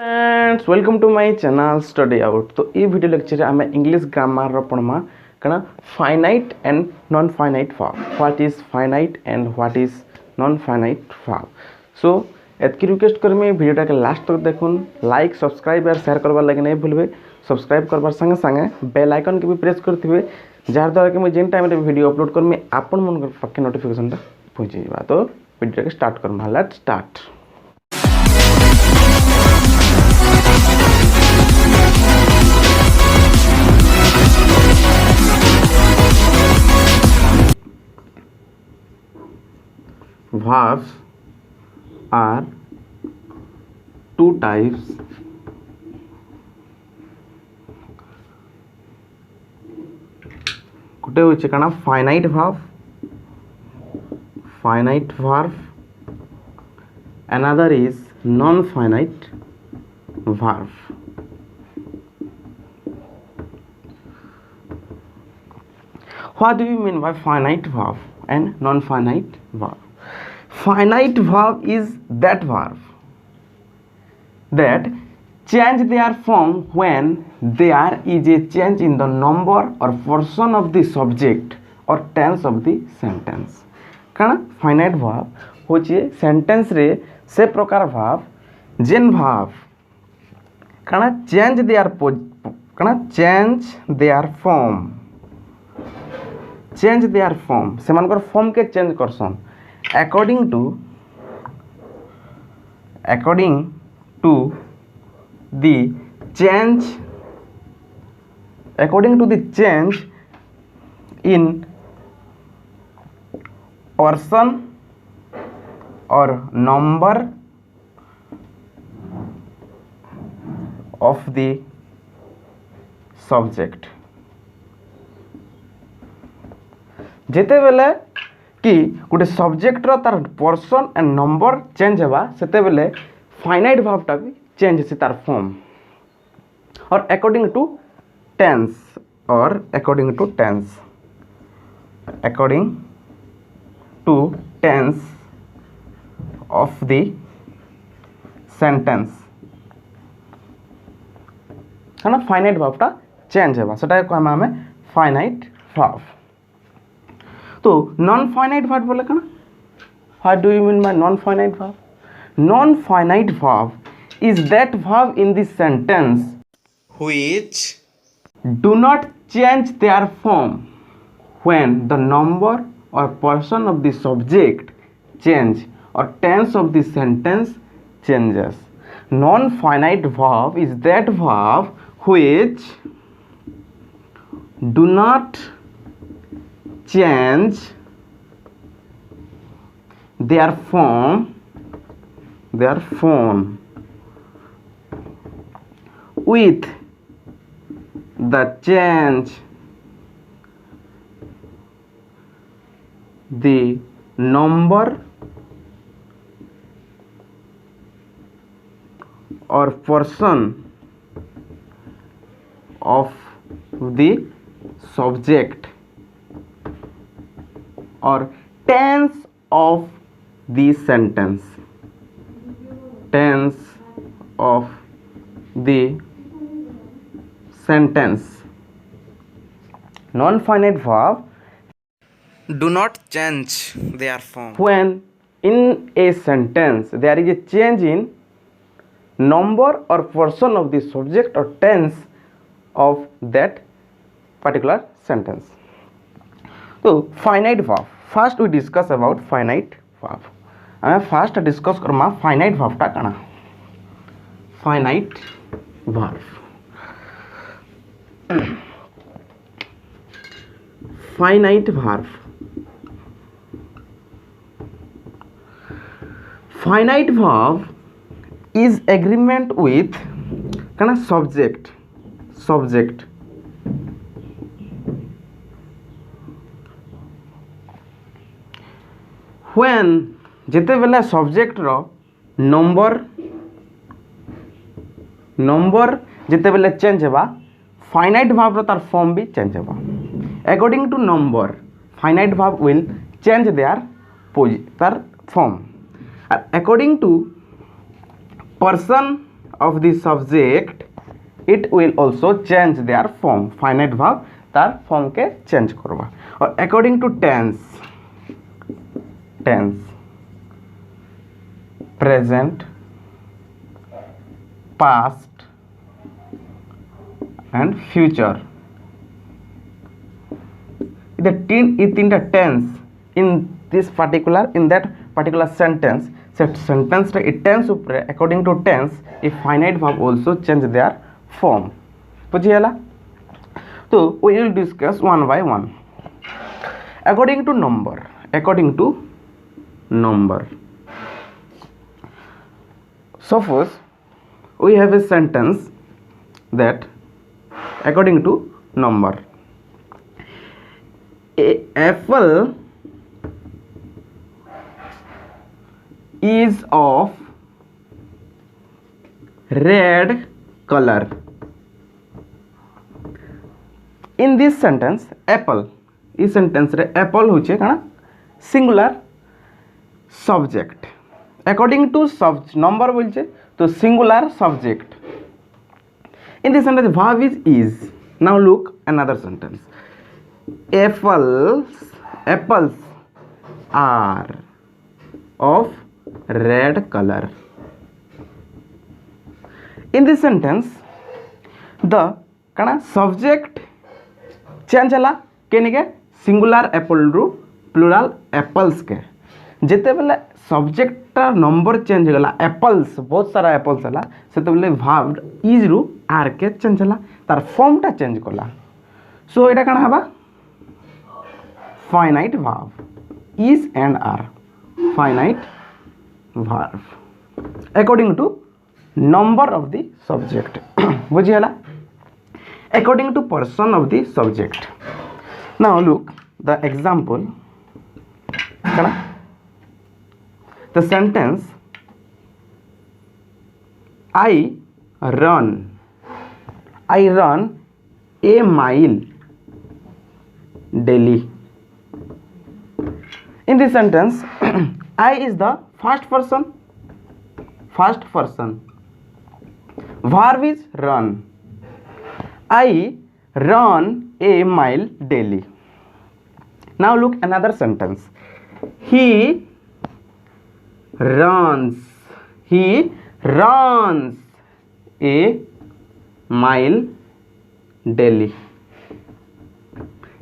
Friends welcome to my channel study out. तो ये video lecture आम इंग्लिश ग्रामर पढ़मा कण finite and non finite verb. What is finite and what is non finite verb. So एतकी request करमी वीडियोटा के लास्ट तक देखुन, लाइक सब्सक्राइब और शेयर करवार लगे नहीं भूलबे। सब्सक्राइब करवार संगे संगे बेल आइकन के भी प्रेस करथिबे, जार द्वारा कि मुझे जिन टाइम रे वीडियो अपलोड करमी आपन मन पाखे नोटिफिकेशनटा पहुंच जाइबा। तो वीडियो के start Karma. Let's start. Verbs are two types. गोटे होइछे काना finite verb, another is non finite verb. What do you mean by finite verb and non finite verb? Finite verb is that verb that change their form when there is a change in the number or portion of the subject or tense of the sentence. काना finite verb होचे sentence रे से प्रकार verb जेन verb काना change their form से मानकर form के change Karsan according to the change in person or number of the subject. जेते बेले कि गोटे सब्जेक्ट रो तार पर्सन एंड नंबर चेंज हेबा सेते बेले फाइनाइट वर्बटा भी चेंज हेसी तार फॉर्म और according to tense of the sentence है ना फाइनाइट वर्बटा चेंज हेबा सेटा को हमें फाइनाइट वर्ब। तो नॉन फाइनाइट वर्ब बोले कना what do you mean by non finite verb? Non finite verb is that verb in the sentence which do not change their form when the number or person of the subject change or tense of the sentence changes. Non finite verb is that verb which do not change their form with the change the number or portion of the subject or tense of the sentence. Non-finite verb do not change their form when in a sentence there is a change in number or portion of the subject or tense of that particular sentence. So finite verb, first we discuss about finite verb. हमें first discuss Karma finite वर्बटा काना finite verb. Finite verb is agreement with काना subject when जेते बेले subject रो number जेते बेले change हेबा finite verb रो तार form भी चेंज हेबा। According to number finite verb will change their तार form. according to person of the subject it will also change their form. Finite verb तार form के change करवा. और according to tense, present, past and future. The तीनटा tense in this particular, in that particular sentence, sentence tense upre according to tense a finite verb also change their form. बुझिएला. So we will discuss one by one. According to number. Suppose we have a sentence that according to number, a apple is of red color. In this sentence apple, this sentence रे apple होचे काना singular subject. According to number बोलचे तो singular subject. In this sentence verb is. Now look another sentence. Apples are of red color. In this sentence the काना subject change है के singular Apple रु plural apples के जिते बेले subject number change गला apples बहुत सारा एप्पल्स है से बेले वर्ब इज रु आर के चेंज है तार फॉर्म टा चेंज कला. सो एटा काना हबा finite verb is and are finite verb according to number of the subject. बुझिएला. According to person of the subject. Now look the example. The sentence I run a mile daily. In this sentence I is the first person. Verb is run. I run a mile daily. Now look another sentence. He runs a mile daily.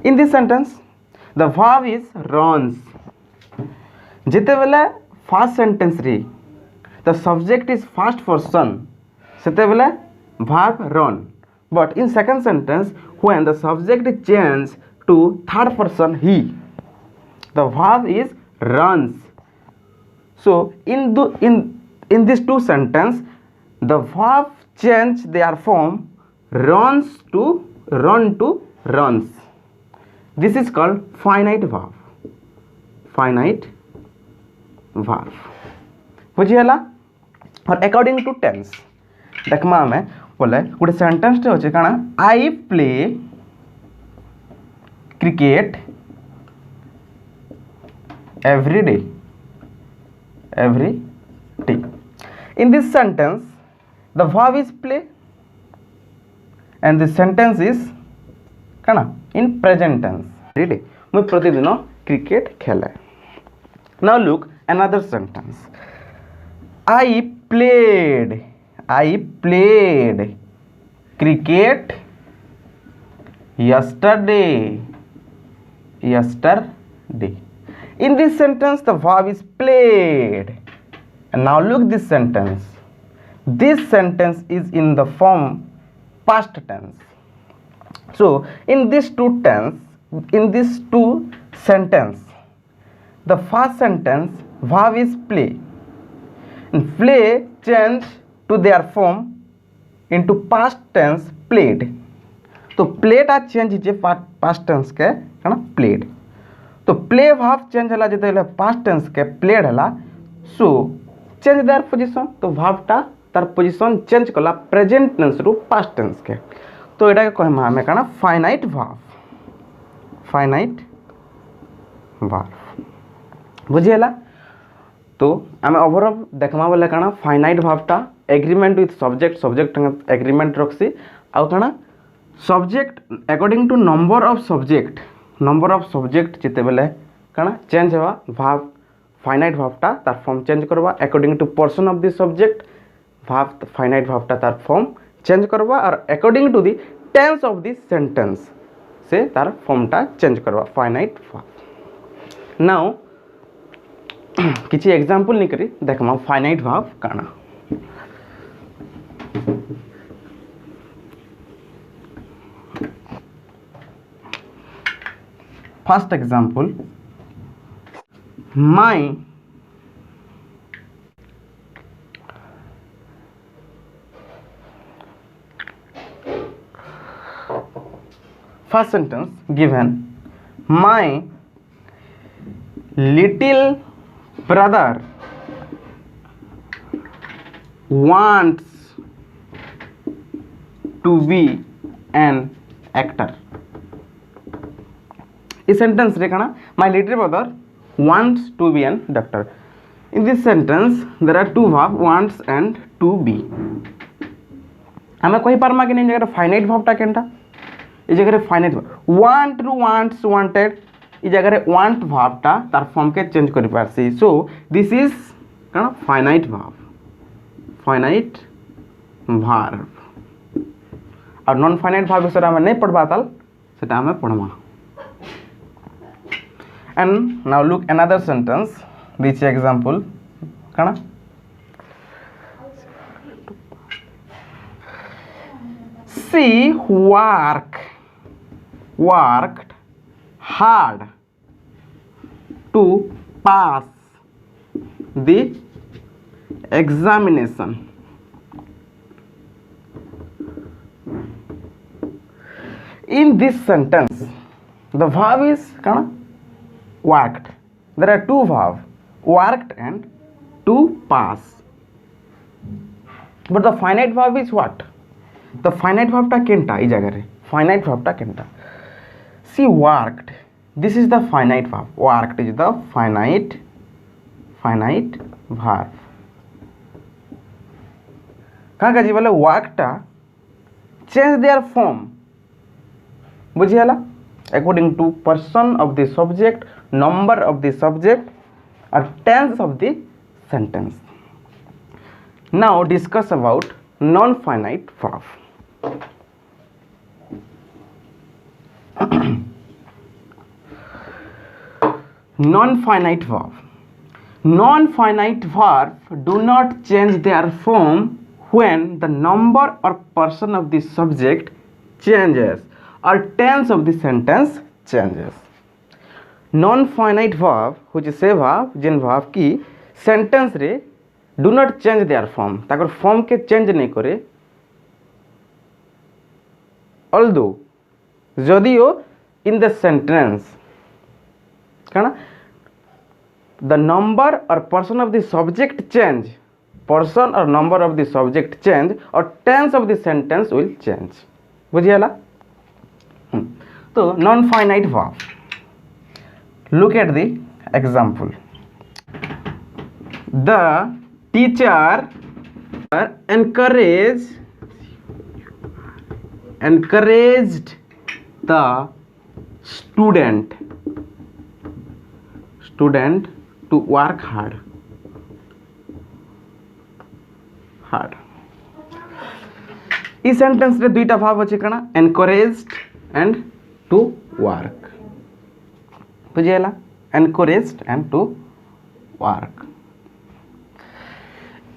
In this sentence the verb is runs. जिते बेले first sentence रे the subject is first person सेते बेले verb run. But in second sentence when the subject changes to third person he, the verb is runs. So in these two sentences the verb change their form runs to run to runs. This is called finite verb. बुझिएला. और according to tense देखमा हमें बोले गोटे sentence टे होचे काना I play cricket every day. In this sentence the verb is play and the sentence is काना in present tense. every day मैं प्रतिदिन क्रिकेट खेले. Now look another sentence. I played cricket yesterday. In this sentence the verb is played. And now look this sentence. This sentence is in the form past tense. So in these two sentence the first sentence verb is play and play change to their form into past tense played. तो played आ change जे past tense के है ना played. तो play verb change हला जेते हला past tense के played हला. So change their position. तो verb टा तार position change कला present tense रु past tense के. तो एटा के कहमा हमें काना finite verb. बुझिएला. तो आम ओवरऑल देखमा बोले काना फाइनाइट भाव टा एग्रीमेंट विथ सब्जेक्ट एग्रीमेंट रखसी आउ कण subject according to number of subject जिते बेले कण चेंज होगा भाव फाइनाइट भावटा तार फॉर्म चेंज करवा according to person of the subject भाव फाइनाइट भावटा तार फॉर्म चेंज करवा और according to the tense of the sentence से तार फॉर्मटा चेंज करवा फाइनाइट भाव। नाउ किसी एग्जांपल नहीं करी देखमा फाइनाइट भाव काना। First example my first sentence given my little brother wants to be an actor। इस सेंटेंस रे कना my little brother wants to be an doctor। in this sentence there are two verb wants and to be। हमें कही पारमा कि नहीं जगह finite भावटा केनटा इस जगह finite want ru wants wanted इस जगह want भावटा तार फॉर्म के चेंज करि पारसी। सो दिस इज कना फाइनाइट भाव और नॉन फाइनाइट भाव विषय हमें नहीं पढ़बा ताल सेटा हमें पढ़मा। And now look another sentence which example kana she worked hard to pass the examination। in this sentence the verb is kana worked। there are two verbs worked and to pass but the finite verb is what the finite verb ta kenta ei jaga re finite verb ta kenta she worked this is the finite verb worked is the finite verb का जी बोले work टा change their form बुझियाला according to person of the subject number of the subject or tense of the sentence। now discuss about non finite verb। non finite verb do not change their form when the number or person of the subject changes or tense of the sentence changes। Non finite verb होचे से verb जेन verb की sentence रे do not change their form ताकर form के change नहीं करे although जदियो इन द सेंटेंस काना द नंबर और person of the subject change person और number of the subject change और tense of the sentence will change बुझियाला। तो non finite verb look at the example the teacher encouraged the student to work hard इस sentence रे दुईटा भाव अछि कना encouraged and to work बुझियाला encouraged and to work।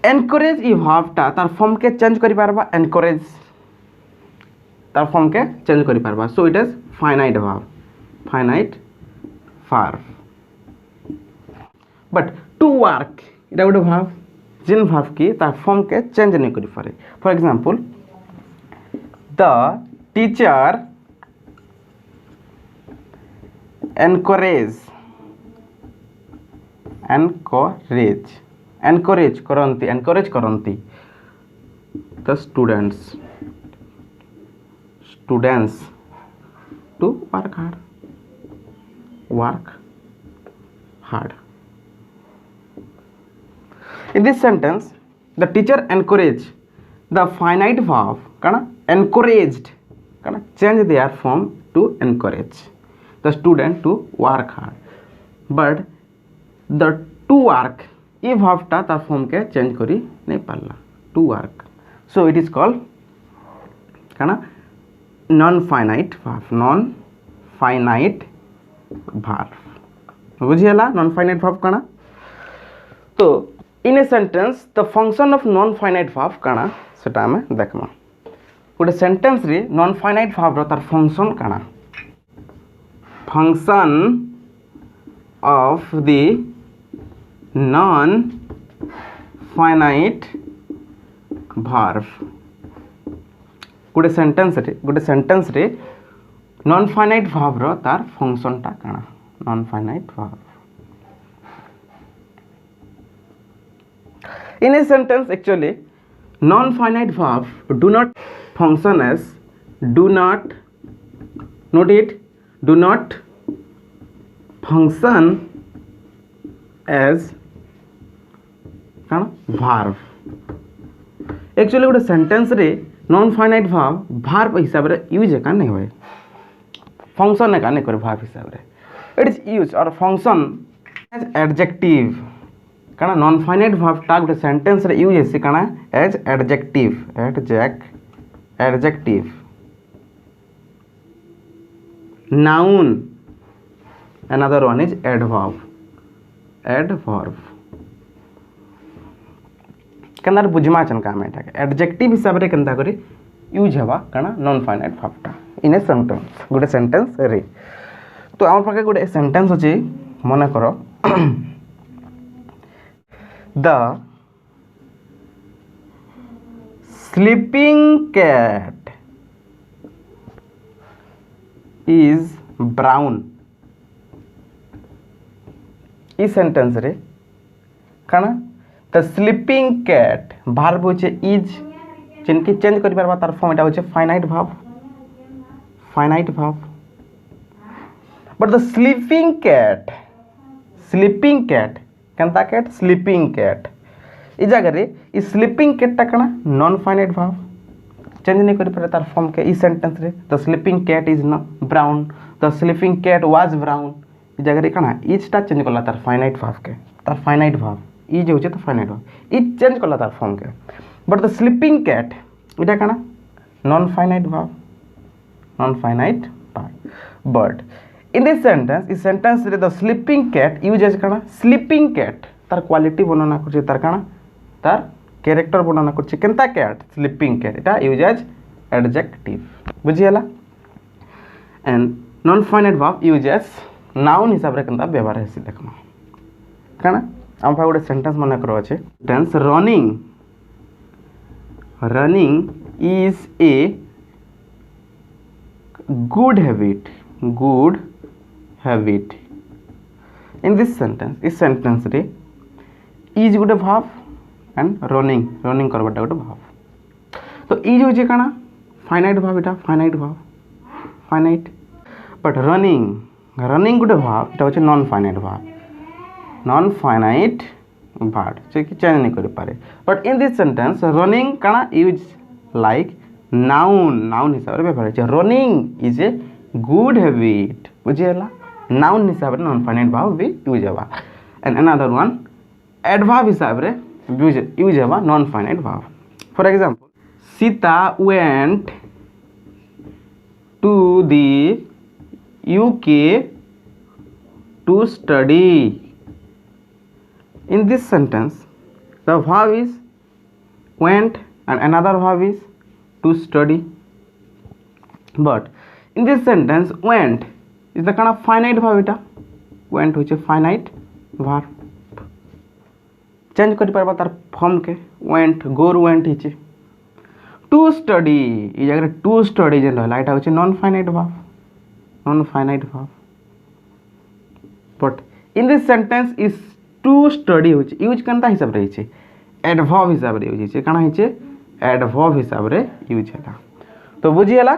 encourage ई भावटा तार form के चेंज करि पारबा encourage तार फॉर्म के चेंज करि पारबा so it is finite verb but to work इटा गोटे भाव जिन भाव की तार फॉर्म के चेंज नहीं करि पारे। For example the teacher encourage करंती the students to work hard। in this sentence the teacher encourage the finite verb कण एनकरेज्ड कण change their form to encourage the student to work hard but the to work ये भावटा तार form के change करी नहीं पारला to work so it is called कण नॉन फाइनाइट वर्ब बुझीगला नॉन फाइनाइट वर्ब कण तो in a sentence the function of non finite verb कण सेटा हमें देखमा गोटे सेंटेंस रे नॉन फाइनाइट वर्ब रो तार फंक्शन कण function of the non finite verb गोटे सेंटेंस रे नॉन फाइनाइट वर्ब रो तार फंक्शन टा कण non finite verb in a sentence actually non finite verb do not function as do not note it do not function as verb actually गोटे sentence रे non finite verb हिसाब रे use का नहीं होए फंक्शन का नहीं करे वर्ब हिसाब रे इट इज यूज और फंक्शन एज एडजेक्टिव कण नॉन फाइनाइट वर्ब टा गोटे सेंटेंस रे यूज हेसी कण as adjective noun another one is adverb केनर बुझमा चन काम एटा एडजेक्टिव हिसाब रे केनता करी यूज हेबा कण नॉन फाइनाइट वर्ब टा इन ए सेंटेंस गोटे सेंटेंस रे तो हमर पाके गोटे सेंटेंस अछि मने करो The sleeping cat is brown. इस सेंटेंस रे कण द स्लीपिंग कैट वर्ब होचे इज जिनकी चेंज करि परबा तार फॉर्म एटा होचे finite verb but the sleeping cat केनता कैट स्लीपिंग कैट इ जगह रे इ स्लीपिंग कैट टा कण नॉन फाइनाइट वर्ब चेंज नहीं करि पारे तार फॉर्म के इ सेंटेंस रे the sleeping cat is brown the sleeping cat was brown इ जगह रे कण इज टा चेंज करला तार फाइनाइट वर्ब के तार फाइनाइट वर्ब इ जे होचे तो फाइनाइट वर्ब इ चेंज करला तार फॉर्म के बट द स्लीपिंग कैट इटा कण non finite verb but in this sentence रे the sleeping cat uses कण sleeping cat तार क्वालिटी वर्णना करछि तार कण तार कैरेक्टर वर्णना करछि केनता कैट sleeping cat इटा uses adjective बुझियला and non finite verb uses noun हिसाब रे केनता व्यवहार हेसी देखमा कण हम पा गोटे सेंटेंस मने करो अछि sentence running is a good habit in this sentence इस सेंटेंस रे इज गोटे verb एंड रनिंग करबाटा गोटे verb तो इज होचे काना फाइनाइट verb इटा फाइनाइट बट रनिंग गोटे verb इटा होचे नॉन फाइनाइट verb जे कि चेंज नहीं कर पारे but in this sentence running काना यूज लाइक नाउन हिसाब रे व्यवहार होचे running is a good habit बुझियला नाउन हिसाब रे नॉन फाइनाइट वर्ब भी यूज हेबा एंड अनदर वन एडवर्ब हिसाब रे यूज हेबा non finite verb for example Sita went to the UK to study in this sentence the verb is went and another verb is to study but in this sentence went is the kind of finite verb eta went which is finite verb change kari parba tar form ke went went hiche to study e jagare to study je रहला eta hoche non finite verb but in this sentence is to study होचे use करता हिसाब रे हिचे adverb हिसाब रे use हिचे काना हिचे एडवर्ब हिसाब रे यूज हैला तो बुझी हैला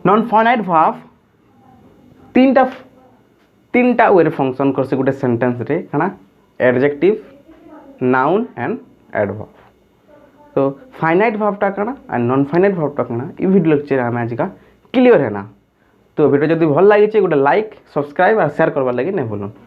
नॉन फाइनाइट वर्ब तीनटा वे रे फंक्शन करसे गुटे सेंटेंस रे काना एडजेक्टिव नाउन एंड एडवर्ब। तो फाइनाइट भार्बटा कण और नॉन फाइनाइट भार्बटा कण ये वीडियो लेक्चर आम आज का क्लियर है ना। तो वीडियो जब भल लगी गोटे लाइक सब्सक्राइब और शेयर करवार लगे नहीं भूलूँ।